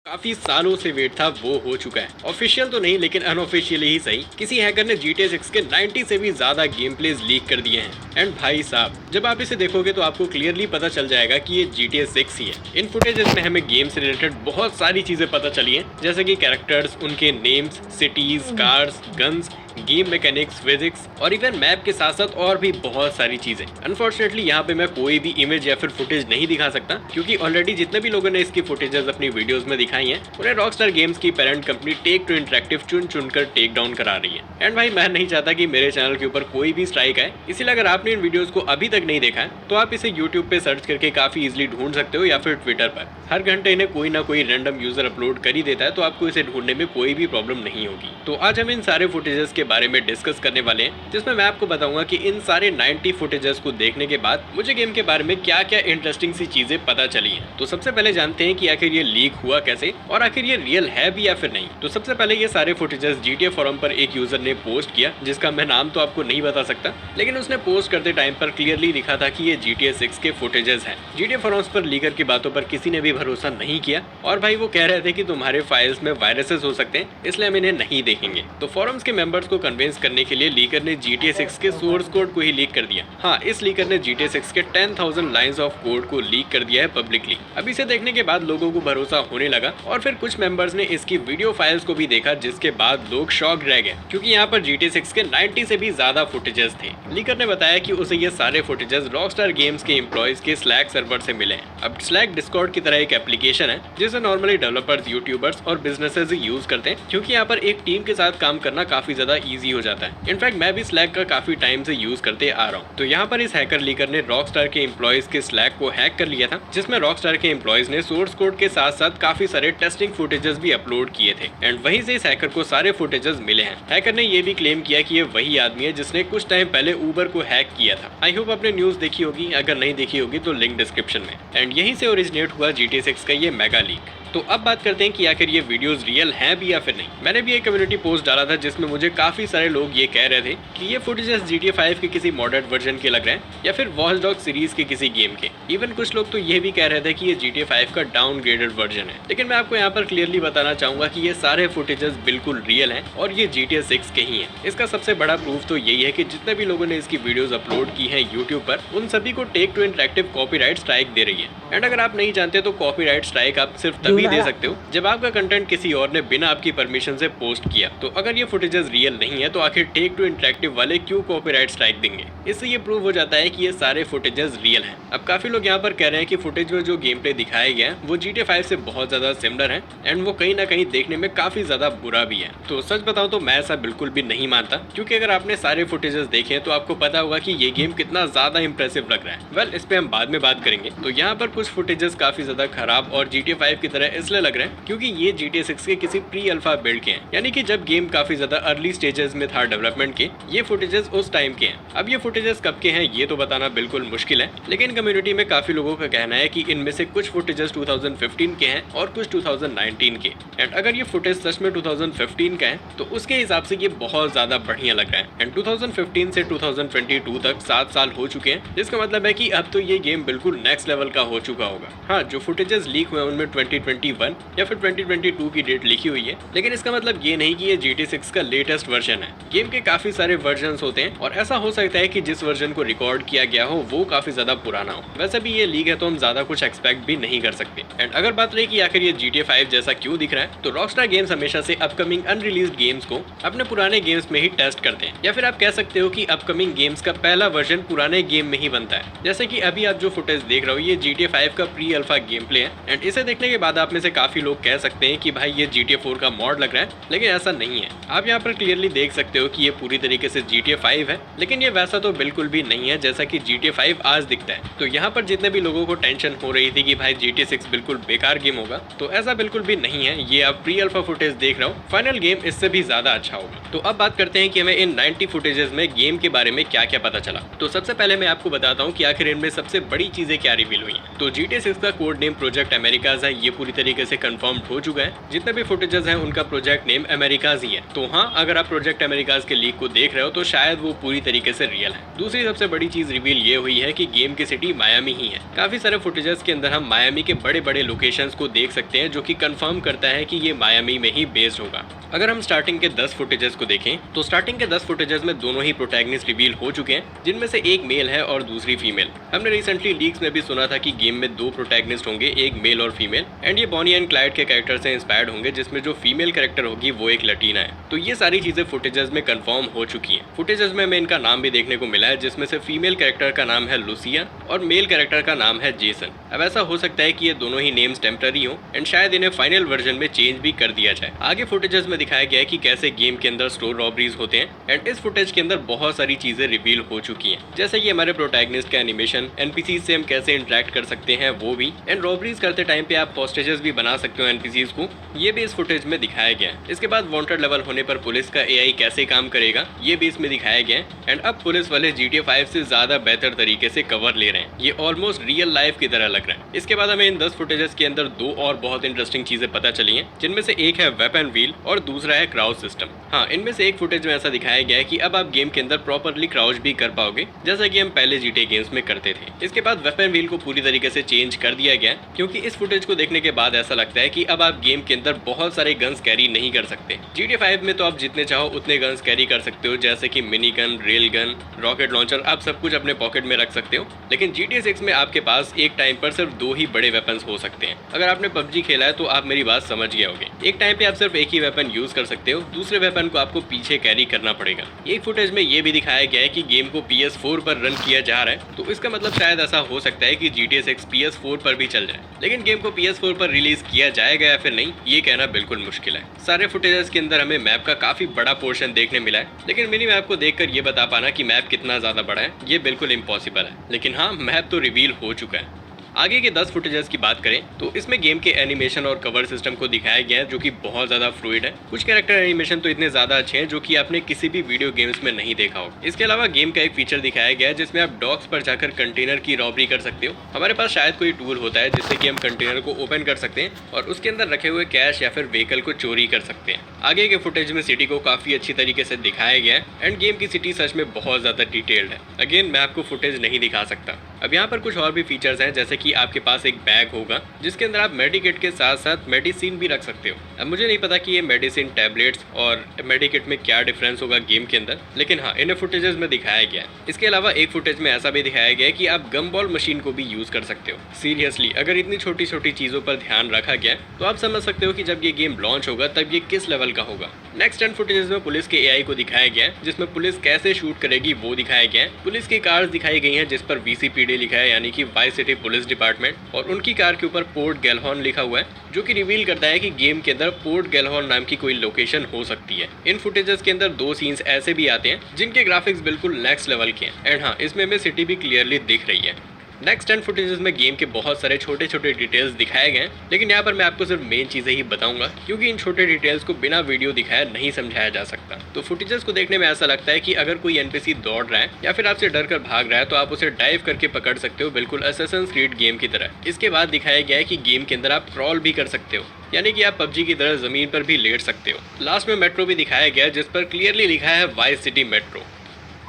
काफी सालों से वेट था वो हो चुका है। ऑफिशियल तो नहीं लेकिन अनऑफिशियली ही सही, किसी हैकर ने GTA 6 के 90 से भी ज्यादा गेम प्लेज लीक कर दिए हैं। एंड भाई साहब, जब आप इसे देखोगे तो आपको क्लियरली पता चल जाएगा कि ये GTA 6 ही है। इन फुटेजेस में हमें गेम से रिलेटेड बहुत सारी चीजें पता चली हैं, जैसे कि कैरेक्टर्स, उनके names, cities, cars, guns, game mechanics, physics और इवन मैप के साथ साथ और भी बहुत सारी चीजें। अनफॉर्चुनेटली यहाँ पे मैं कोई भी इमेज या फिर फुटेज नहीं दिखा सकता, क्योंकि ऑलरेडी जितने भी लोगों ने इसकी फुटेजेस अपनी वीडियोस में दिखाई हैं, उन्हें रॉकस्टार गेम्स की parent company Take Two Interactive चुन चुनकर टेक डाउन करा रही है। एंड भाई, मैं नहीं चाहता कि मेरे चैनल के ऊपर कोई भी स्ट्राइक आए, इसीलिए अगर आपने इन वीडियोस को अभी तक नहीं देखा है तो आप इसे यूट्यूब पे सर्च करके काफी इजिली ढूंढ सकते हो, या फिर ट्विटर पर। हर घंटे इन्हें कोई ना कोई रैंडम यूजर अपलोड कर ही देता है, तो आपको इसे ढूंढने में कोई भी प्रॉब्लम नहीं होगी। तो आज हम इन सारे फुटेजेस के बारे में डिस्कस करने वाले हैं, जिसमें मैं आपको बताऊंगा कि इन सारे 90 फुटेजेस को देखने के बाद मुझे गेम के बारे में क्या क्या इंटरेस्टिंग सी चीजें पता चली हैं। तो सबसे पहले जानते हैं कि आखिर ये लीक हुआ कैसे और आखिर ये रियल है भी या फिर नहीं। तो सबसे पहले ये सारे फुटेजेस GTA फोरम पर एक यूजर ने पोस्ट किया, जिसका मैं नाम तो आपको नहीं बता सकता, लेकिन उसने पोस्ट करते टाइम पर क्लियरली लिखा था कि ये GTA 6 के फुटेजेस हैं। GTA फोरम्स पर लीकर की बातों पर किसी ने भी भरोसा नहीं किया, और भाई वो कह रहे थे कि तुम्हारे फाइल्स में वायरसेस हो सकते हैं, इसलिए हम इन्हें नहीं देखेंगे। तो फोरम्स के मेंबर्स को कन्विंस करने के लिए लीकर ने GTA 6 के सोर्स कोड को ही लीक कर दिया। हाँ, इस लीकर ने GTA 6 के 10,000 लाइंस ऑफ कोड को लीक कर दिया है पब्लिकली। अब इसे देखने के बाद लोगों को भरोसा होने लगा, और फिर कुछ मेंबर्स ने इसकी वीडियो फाइल्स को भी देखा, जिसके बाद लोग शॉक रह गए, क्योंकि यहाँ पर GTA 6 के 90 से भी ज्यादा फुटेजेस थे। लीकर ने बताया कि उसे ये सारे फुटेजेस रॉकस्टार गेम्स के एम्प्लॉयज के स्लैक सर्वर से मिले हैं। अब स्लैक डिस्कॉर्ड की तरह एक एप्लीकेशन है, जिसे नॉर्मली डेवलपर्स, यूट्यूबर्स और बिजनेसेस यूज करते हैं, क्योंकि यहाँ पर एक टीम के साथ काम करना काफी ज्यादा ईजी हो जाता है। इनफैक्ट मैं भी स्लैक का काफी टाइम से यूज करते आ रहा हूँ। तो यहाँ पर इस हैकर लीकर ने रॉकस्टार के एम्प्लॉयज के स्लैक को हैक कर लिया था, जिसमें रॉकस्टार के एम्प्लॉयज ने सोर्स कोड के साथ साथ काफी सारे टेस्टिंग फुटेजेस भी अपलोड किए थे। एंड वहीं से इस हैकर को सारे फुटेजेस मिले हैं। हैकर ने ये भी क्लेम किया कि ये वही आदमी है जिसने कुछ टाइम पहले उबर को हैक किया था। आई होप आपने न्यूज देखी होगी, अगर नहीं देखी होगी तो लिंक डिस्क्रिप्शन में। एंड यहीं से ओरिजिनेट हुआ GTA 6 का ये मेगा लीक। तो अब बात करते हैं कि आखिर ये वीडियोस रियल हैं भी या फिर नहीं। मैंने भी एक कम्युनिटी पोस्ट डाला था, जिसमें मुझे काफी सारे लोग ये कह रहे थे कि ये फुटेजेस GTA 5 के किसी मॉडर्ड वर्जन के लग रहे हैं, या फिर वॉच डॉग सीरीज के किसी गेम के। इवन कुछ लोग तो ये भी कह रहे थे कि ये GTA 5 का डाउनग्रेडेड वर्जन है। लेकिन मैं आपको यहाँ पर क्लियरली बताना चाहूंगा कि ये सारे फुटेजेस बिल्कुल रियल हैं, और ये GTA 6 के ही हैं। इसका सबसे बड़ा प्रूफ तो यही है कि जितने भी लोगों ने इसकी वीडियोस अपलोड की हैं यूट्यूब पर, उन सभी को Take Two Interactive copyright strike दे रही है। एंड अगर आप नहीं जानते तो कॉपीराइट स्ट्राइक आप सिर्फ तभी दे सकते हो जब आपका कंटेंट किसी और ने बिना आपकी परमिशन से पोस्ट किया। तो अगर ये फुटेजेस रियल नहीं है तो आखिर टेक टू इंटरेक्टिव वाले क्यों कॉपीराइट स्ट्राइक देंगे? इससे ये प्रूव हो जाता है कि ये सारे फुटेजेस रियल हैं। अब काफी लोग यहाँ पर कह रहे हैं कि फुटेज में जो गेम प्ले दिखाया गया है वो GTA 5 से बहुत ज्यादा सिमिलर है, एंड वो कहीं ना कहीं देखने में काफी ज्यादा बुरा भी है। तो सच बताऊं तो मैं ऐसा बिल्कुल भी नहीं मानता, क्योंकि अगर आपने सारे फुटेजेस देखे तो आपको पता होगा कि ये गेम कितना ज्यादा इंप्रेसिव लग रहा है। वेल, इस पे हम बाद में बात करेंगे। तो यहाँ पर कुछ फुटेजेस काफी ज्यादा खराब और GTA 5 की तरह इसलिए लग रहे हैं क्योंकि ये GTA 6 के किसी प्री अल्फा बिल्ड के हैं, यानी कि जब गेम काफी ज्यादा अर्ली स्टेजेस में था डेवलपमेंट के। ये फुटेजेस उस टाइम के हैं। अब ये फुटेजेस कब के हैं ये तो बताना बिल्कुल मुश्किल है, लेकिन कम्युनिटी में काफी लोगों का कहना है कि इनमें से कुछ फुटेजेस 2015 के हैं और कुछ 2019 के। एंड अगर ये फुटेज सच में 2015 का है तो उसके हिसाब से ये बहुत ज्यादा बढ़िया लग रहा है। एंड 2015 से 2022 तक 7 साल हो चुके हैं, जिसका मतलब है कि अब तो ये गेम बिल्कुल नेक्स्ट लेवल का हो चुका होगा। हाँ, जो फुटेजेस लीक हुए उनमें 2021 या फिर 2022 की डेट लिखी हुई है, लेकिन इसका मतलब ये नहीं कि ये GTA 6 का लेटेस्ट वर्जन है। गेम के काफी सारे वर्जन्स होते हैं, और ऐसा हो सकता है कि जिस वर्जन को रिकॉर्ड किया गया हो वो काफी ज्यादा पुराना हो। वैसे भी ये लीक है तो हम ज्यादा कुछ एक्सपेक्ट भी नहीं कर सकते। एंड अगर बात रही कि आखिर ये GTA 5 जैसा क्यों दिख रहा है, तो रॉकस्टार गेम्स हमेशा से अपकमिंग अनरिलीज्ड गेम्स को अपने पुराने गेम्स में ही टेस्ट करते हैं, या फिर आप कह सकते हो कि अपकमिंग गेम्स का पहला वर्जन पुराने गेम में ही बनता है। जैसे कि अभी आप जो फुटेज देख रहे हो ये GTA 5 का प्री अल्फा गेम प्ले है। एंड इसे देखने के बाद आप में से काफी लोग कह सकते हैं कि भाई ये GTA 4 का मॉड लग रहा है, लेकिन ऐसा नहीं है। आप यहाँ पर क्लियरली देख सकते हो कि ये पूरी तरीके से GTA 5 है, लेकिन ये वैसा तो बिल्कुल भी नहीं है जैसा कि GTA 5 आज दिखता है। तो यहाँ पर जितने भी लोगों को टेंशन हो रही थी कि भाई GTA 6 बिल्कुल बेकार गेम होगा, तो ऐसा बिल्कुल भी नहीं है। ये आप प्री अल्फा फुटेज देख रहे हो, फाइनल गेम इससे भी ज्यादा अच्छा होगा। तो अब बात करते हैं कि हमें इन 90 फुटेजेस में गेम के बारे में क्या क्या पता चला। तो सबसे पहले मैं आपको बताता हूँ कि आखिर इनमें सबसे बड़ी चीजें क्या रिवील हुई हैं। तो GTA 6 का कोड नेम प्रोजेक्ट अमेरिकाज है, ये पूरी तरीके से कंफर्म हो चुका है। जितने भी फुटेजेस हैं उनका प्रोजेक्ट नेम अमेरिकाज ही है। तो हाँ, अगर आप प्रोजेक्ट अमेरिकाज के लीक को देख रहे हो तो शायद वो पूरी तरीके से रियल है। दूसरी सबसे बड़ी चीज रिवील ये हुई है कि गेम की सिटी मायामी ही है। काफी सारे फुटेजेस के अंदर हम मायामी के बड़े बड़े लोकेशंस को देख सकते हैं, जो कि कंफर्म करता है कि ये मायामी में ही बेस्ड होगा। अगर हम स्टार्टिंग के 10 फुटेजेस को देखें तो स्टार्टिंग के 10 फुटेजेस में दोनों ही प्रोटैगनिस्ट रिवील हो चुके हैं, जिनमें से एक मेल है और दूसरी फीमेल। हमने रिसेंटली लीक्स में भी सुना था कि गेम में 2 प्रोटैगनिस्ट होंगे, एक मेल और फीमेल, एंड ये बॉनी एंड क्लाइड के कैरेक्टर से इंस्पायर्ड होंगे, जिसमें जो फीमेल कैरेक्टर होगी वो एक लटीना है। तो ये सारी चीजें फुटेजेस में कंफर्म हो चुकी हैं। फुटेजेस में हमें इनका नाम भी देखने को मिला है, जिसमें से फीमेल कैरेक्टर का नाम है लुसिया और मेल कैरेक्टर का नाम है जेसन। अब ऐसा हो सकता है कि ये दोनों ही नेम्स टेम्पररी हो एंड शायद इन्हें फाइनल वर्जन में चेंज भी कर दिया जाए। आगे फुटेजेस में दिखाया गया है कि कैसे गेम के अंदर स्टोर रॉबरीज होते हैं, एंड इस फुटेज के अंदर बहुत सारी चीजें रिवील हो चुकी हैं, जैसे कि हमारे प्रोटैगनिस्ट का एनिमेशन, एनपीसीज से हम कैसे इंटरेक्ट कर सकते हैं वो भी, एंड रॉबरीज करते टाइम पे आप हॉस्टेजेस भी बना सकते हो एनपीसीज को, ये भी इस फुटेज में दिखाया गया है। इसके बाद वांटेड लेवल होने पर पुलिस का एआई कैसे काम करेगा ये भी इसमें दिखाया गया है, एंड अब पुलिस वाले GTA 5 से ज्यादा बेहतर तरीके से कवर ले रहे हैं। ये ऑलमोस्ट रियल लाइफ की तरह लग रहा है। इसके बाद हमें इन 10 फुटेजेस के अंदर 2 और बहुत इंटरेस्टिंग चीजें पता चली हैं, जिनमें से एक है वेपन व्हील और दूसरा है क्राउच सिस्टम। हाँ, इनमें से एक फुटेज में ऐसा दिखाया गया है कि अब आप गेम के अंदर प्रॉपरली क्राउच भी कर पाओगे, जैसा कि हम पहले GTA गेम्स में करते थे। इसके बाद वेपन व्हील को पूरी तरीके से चेंज कर दिया गया, क्योंकि इस फुटेज को देखने के बाद ऐसा लगता है कि अब आप गेम के अंदर बहुत सारे गन्स कैरी नहीं कर सकते। GTA 5 में तो आप जितने चाहो उतने गन्स कैरी कर सकते हो, जैसे कि mini gun, rail gun, rocket launcher, आप सब कुछ अपने पॉकेट में रख सकते हो। लेकिन GTA 6 में आपके पास एक टाइम पर सिर्फ 2 ही बड़े वेपन्स हो सकते हैं। अगर आपने PUBG खेला है तो आप मेरी बात समझ गए होंगे। एक टाइम पे आप सिर्फ एक ही वेपन यूज कर सकते हो, दूसरे वेपन को आपको पीछे कैरी करना पड़ेगा। एक फुटेज में ये भी दिखाया गया है कि गेम को PS4 पर रन किया जा रहा है, तो इसका मतलब शायद ऐसा हो सकता है कि GTA 6 PS4 पर भी चल जाए। लेकिन गेम को PS4 पर रिलीज किया जाएगा या फिर नहीं, ये कहना बिल्कुल मुश्किल है। सारे फुटेजेस के अंदर हमें मैप का काफी बड़ा पोर्शन देखने मिला है, लेकिन मिनी मैप को देखकर ये बता पाना कि मैप कितना ज्यादा बड़ा है ये बिल्कुल इम्पॉसिबल है। लेकिन हाँ, मैप तो रिवील हो चुका है। आगे के 10 फुटेजेस की बात करें तो इसमें गेम के एनिमेशन और कवर सिस्टम को दिखाया गया है, जो कि बहुत ज़्यादा फ्लूइड है। कुछ कैरेक्टर एनिमेशन तो इतने ज़्यादा अच्छे हैं जो कि आपने किसी भी वीडियो गेम्स में नहीं देखा हो। इसके अलावा गेम का एक फीचर दिखाया गया है जिसमें आप डॉक्स पर जाकर कंटेनर की रॉबरी कर सकते हो। हमारे पास शायद कोई टूल होता है जिससे कि हम कंटेनर को ओपन कर सकते हैं और उसके अंदर रखे हुए कैश या फिर व्हीकल को चोरी कर सकते हैं। आगे के फुटेज में सिटी को काफ़ी अच्छी तरीके से दिखाया गया है, एंड गेम की सिटी सच में बहुत ज़्यादा डिटेल्ड है। अगेन मैं आपको फुटेज नहीं दिखा सकता। अब यहाँ पर कुछ और भी फीचर्स हैं, जैसे कि आपके पास एक बैग होगा जिसके अंदर आप मेडिकेट के साथ साथ मेडिसिन भी रख सकते हो। अब मुझे नहीं पता कि ये मेडिसिन टैबलेट्स और मेडिकेट में क्या डिफरेंस होगा गेम के अंदर, लेकिन हाँ, इन्हें फुटेजेस में दिखाया गया है। इसके अलावा एक फुटेज में ऐसा भी दिखाया गया है कि आप गम बॉल मशीन को भी यूज कर सकते हो। सीरियसली, अगर इतनी छोटी छोटी चीजों पर ध्यान रखा गया तो आप समझ सकते हो कि जब ये गेम लॉन्च होगा तब ये किस लेवल का होगा। नेक्स्ट 10 फुटेजेस में पुलिस के एआई को दिखाया गया है, जिसमें पुलिस कैसे शूट करेगी वो दिखाया गया है। पुलिस की कार्स दिखाई गई हैं जिस पर VCPD लिखा है, यानी कि वाइस सिटी पुलिस डिपार्टमेंट, और उनकी कार के ऊपर पोर्ट गैलहॉर्न लिखा हुआ है, जो कि रिवील करता है कि गेम के अंदर पोर्ट गैलहॉर्न नाम की कोई लोकेशन हो सकती है। इन फुटेजेस के अंदर 2 सीन्स ऐसे भी आते हैं जिनके ग्राफिक्स बिल्कुल नेक्स्ट लेवल के हैं, एंड हाँ, इसमें हमें सिटी भी क्लियरली दिख रही है। नेक्स्ट 10 फुटेजेस में गेम के बहुत सारे छोटे छोटे डिटेल्स दिखाए गए हैं, लेकिन यहाँ पर मैं आपको सिर्फ मेन चीज़ें ही बताऊंगा, क्योंकि इन छोटे डिटेल्स को बिना वीडियो दिखाए नहीं समझाया जा सकता। तो फुटेजेस को देखने में ऐसा लगता है कि अगर कोई NPC दौड़ रहा है या फिर आपसे डर कर भाग रहा है तो आप उसे डाइव करके पकड़ सकते हो, बिल्कुल असैसिन्स क्रीड गेम की तरह। इसके बाद दिखाया गया है कि गेम के अंदर आप क्रॉल भी कर सकते हो, यानी कि आप PUBG की तरह जमीन पर भी लेट सकते हो। लास्ट में मेट्रो भी दिखाया गया है, जिस पर क्लियरली लिखा है वाइस सिटी मेट्रो।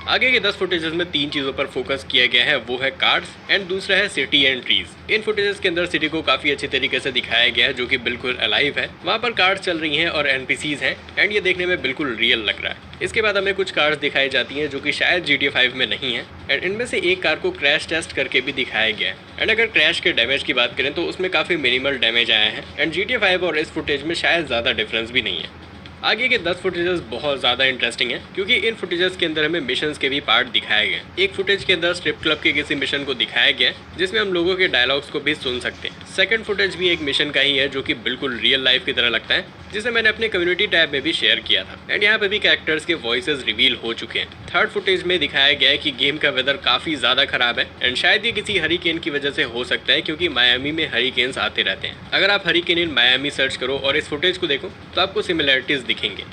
आगे के 10 फुटेजेस में 3 चीज़ों पर फोकस किया गया है, वो है कार्ड्स एंड दूसरा है city and trees. In footages के अंदर सिटी को काफ़ी अच्छी तरीके से दिखाया गया है, जो कि बिल्कुल अलाइव है। वहाँ पर कार्ड्स चल रही हैं और NPCs हैं, एंड ये देखने में बिल्कुल रियल लग रहा है। इसके बाद हमें कुछ कार्ड्स दिखाई जाती हैं जो कि शायद GTA 5 में नहीं है, एंड इनमें से एक कार को क्रैश टेस्ट करके भी दिखाया गया है। एंड अगर क्रैश के डैमेज की बात करें तो उसमें काफ़ी मिनिमल डैमेज आया है, एंड GTA 5 और इस फुटेज में शायद ज़्यादा डिफरेंस भी नहीं है। आगे के 10 फुटेजेस बहुत ज़्यादा इंटरेस्टिंग है, क्योंकि इन फुटेजेस के अंदर हमें मिशंस के भी पार्ट दिखाए गए। एक फुटेज के अंदर स्ट्रिप क्लब के किसी मिशन को दिखाया गया जिसमें हम लोगों के डायलॉग्स को भी सुन सकते हैं। सेकंड फुटेज भी एक मिशन का ही है, जो कि बिल्कुल रियल लाइफ की तरह लगता है, जिसे मैंने अपने कम्युनिटी टैब में भी शेयर किया था, एंड यहाँ पे भी कैरेक्टर्स के वॉइसेस रिवील हो चुके हैं। थर्ड फुटेज में दिखाया गया है कि गेम का वेदर काफ़ी ज़्यादा खराब है, एंड शायद ये किसी हरिकेन की वजह से हो सकता है, क्योंकि मायामी में हरिकेन्स आते रहते हैं। अगर आप हरिकेन इन मायामी सर्च करो और इस फुटेज को देखो तो आपको सिमिलरिटीज़ दिखेंगे।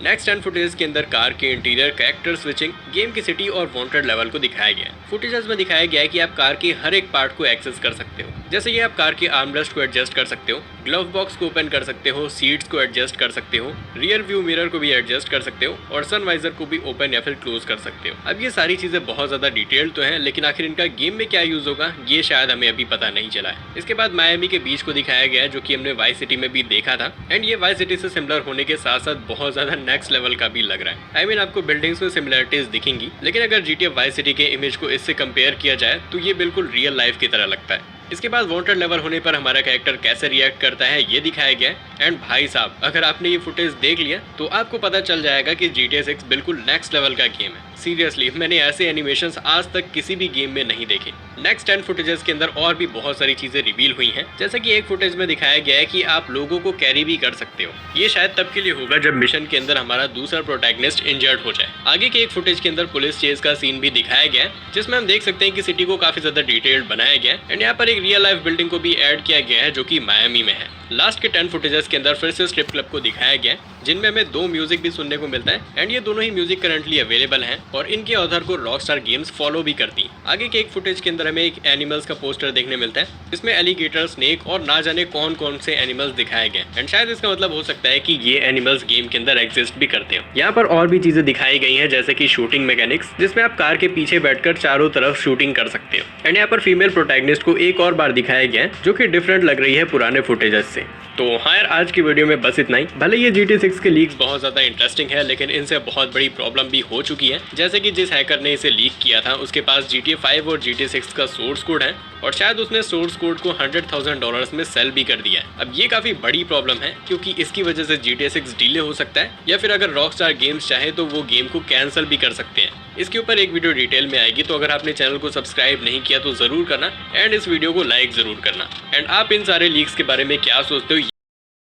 नेक्स्ट 10 फुटेज के अंदर कार के इंटीरियर, कैरेक्टर स्विचिंग, गेम की सिटी और वांटेड लेवल को दिखाया गया है। फुटेजेस में दिखाया गया है कि आप कार के हर एक पार्ट को एक्सेस कर सकते हो, जैसे कि आप कार के आर्मरेस्ट को एडजस्ट कर सकते हो, ग्लव बॉक्स को ओपन कर सकते हो, सीट्स को एडजस्ट कर सकते हो, रियर व्यू मिरर को भी एडजस्ट कर सकते हो और सन वाइजर को भी ओपन या फिर क्लोज कर सकते हो। अब ये सारी चीजें बहुत ज्यादा डिटेल्ड तो हैं, लेकिन आखिर इनका गेम में क्या यूज होगा ये शायद हमें अभी पता नहीं चला है। इसके बाद मायामी के बीच को दिखाया गया है, जो कि हमने वाइस सिटी में भी देखा था, एंड ये वाइस सिटी से सिमिलर होने के साथ साथ बहुत ज्यादा नेक्स्ट लेवल का भी लग रहा है। I mean, आपको बिल्डिंग्स में सिमिलरिटीज दिखेंगी, लेकिन अगर GTA वाइस सिटी के इमेज को इससे कंपेयर किया जाए तो ये बिल्कुल रियल लाइफ की तरह लगता है। इसके बाद वांटेड लेवल होने पर हमारा कैरेक्टर कैसे रिएक्ट करता है ये दिखाया गया है। एंड भाई साहब, अगर आपने ये फुटेज देख लिया तो आपको पता चल जाएगा कि GTA 6 बिल्कुल नेक्स्ट लेवल का गेम है। सीरियसली, मैंने ऐसे एनिमेशंस आज तक किसी भी गेम में नहीं देखे। नेक्स्ट 10 फुटेजेस के अंदर और भी बहुत सारी चीजें रिवील हुई हैं, जैसा कि एक फुटेज में दिखाया गया है कि आप लोगों को कैरी भी कर सकते हो। ये शायद तब के लिए होगा जब मिशन के अंदर हमारा दूसरा प्रोटैगनिस्ट इंजर्ड हो जाए। आगे के एक फुटेज के अंदर पुलिस चेज का सीन भी दिखाया गया है, जिसमें हम देख सकते हैं कि सिटी को काफी ज्यादा डिटेल्ड बनाया गया है एंड यहाँ पर एक रियल लाइफ बिल्डिंग को भी ऐड किया गया है, जो कि मायामी में है। लास्ट के 10 फुटेजेस के अंदर फिर से स्ट्रिप क्लब को दिखाया गया है, जिनमें हमें 2 म्यूजिक भी सुनने को मिलता है एंड ये दोनों ही म्यूजिक करंटली अवेलेबल हैं और इनके ऑथर को रॉकस्टार गेम्स फॉलो भी करती हैं। आगे के एक फुटेज के अंदर हमें एक एनिमल्स का पोस्टर देखने मिलता है, इसमें एलिगेटर, स्नेक और ना जाने कौन कौन से एनिमल्स दिखाए गए एंड शायद इसका मतलब हो सकता है कि ये एनिमल्स गेम के अंदर एग्जिस्ट भी करते हो। यहाँ पर और भी चीजें दिखाई गई हैं, जैसे कि शूटिंग मैकेनिक्स, जिसमें आप कार के पीछे बैठकर चारों तरफ शूटिंग कर सकते हो एंड यहाँ पर फीमेल प्रोटैगनिस्ट को एक और बार दिखाया गया है, जो कि डिफरेंट लग रही है पुराने फुटेजेस से। तो हाँ यार, आज की वीडियो में बस इतना ही। भले ये GTA 6 के लीक्स बहुत ज्यादा इंटरेस्टिंग है, लेकिन इनसे बहुत बड़ी प्रॉब्लम भी हो चुकी है, जैसे कि जिस हैकर ने इसे लीक किया था उसके पास GTA 5 और GTA 6 का सोर्स कोड है और शायद उसने सोर्स कोड को $100,000 में सेल भी कर दिया है। अब ये काफी बड़ी प्रॉब्लम है, क्योंकि इसकी वजह से GTA 6 डिले हो सकता है, या फिर अगर रॉकस्टार गेम्स चाहे तो वो गेम को कैंसिल भी कर सकते हैं। इसके ऊपर एक वीडियो डिटेल में आएगी, तो अगर आपने चैनल को सब्सक्राइब नहीं किया तो जरूर करना एंड इस वीडियो को लाइक जरूर करना। एंड आप इन सारे लीक्स के बारे में क्या सोचते हो